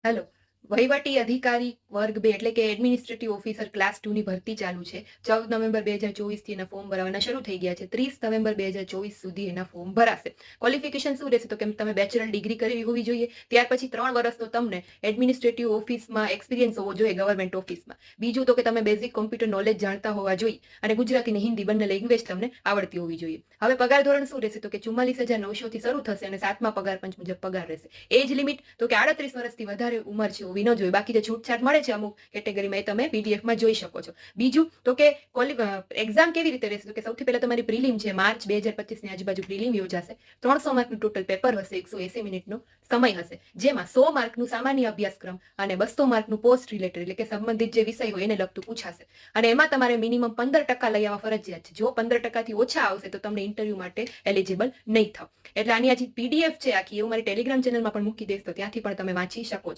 Hello. વહીવટી અધિકારી વર્ગ 2 એટલે કે એડમિનિસ્ટ્રેટિવ ઓફિસર ક્લાસ 2 ની ભરતી ચાલુ છે. 14 નવેમ્બર 2024 થી એના ફોર્મ ભરવાના શરૂ થઈ ગયા છે. 30 નવેમ્બર 2024 સુધી એના ફોર્મ ભરાશે. ક્વોલિફિકેશન શું રહેશે? તો કે તમે બેચલર ડિગ્રી કરેલી હોવી જોઈએ. ત્યાર પછી 3 વર્ષનો તમને એડમિનિસ્ટ્રેટિવ ઓફિસમાં એક્સપિરિયન્સ હોવો જોઈએ, ગવર્મેન્ટ ઓફિસમાં. બીજું તો કે તમે બેઝિક કોમ્પ્યુટર નોલેજ જાણતા હોવા જોઈએ અને ગુજરાતી અને હિન્દી બંને લેંગ્વેજ તમને આવડતી હોવી જોઈએ. હવે પગાર ધોરણ શું રહેશે? તો કે 44,900 થી શરૂ થશે અને 7મા પગાર પંચ મુજબ પગાર રહેશે. એજ લિમિટ તો કે 38 વર્ષથી વધારે ઉંમર છે હોવી ન જોઈએ. બાકી જે છૂટછાટ મળે છે અમુક કેટેગરીમાં એ તમે પીડીએફમાં જોઈ શકો છો. બીજું તો કે એક્ઝામ કેવી રીતે રહેશે? તો કે સૌથી પહેલા તમારી પ્રિલિમ છે, માર્ચ 2025 ની આજુબાજુ પ્રિલિમ યોજાશે. 300 માર્કનું ટોટલ પેપર હશે, 180 મિનિટનો સમય હશે, જેમાં 100 માર્કનું સામાન્ય અભ્યાસક્રમ અને 200 માર્કનું પોસ્ટ રિલેટેડ એટલે કે સંબંધિત જે વિષય હોય એને લગતું પૂછાશે. અને એમાં તમારે મિનિમમ 15% લઈ આવવા ફરજિયાત છે. જો 15% થી ઓછા આવશે તો તમને ઇન્ટરવ્યુ માટે એલિજિબલ નહીં થાવ. એટલે આની આ જે પીડીએફ છે આખી, એવું મારી ટેલિગ્રામ ચેનલમાં પણ મૂકી દઈશ, તો ત્યાંથી પણ તમે વાંચી શકો છો.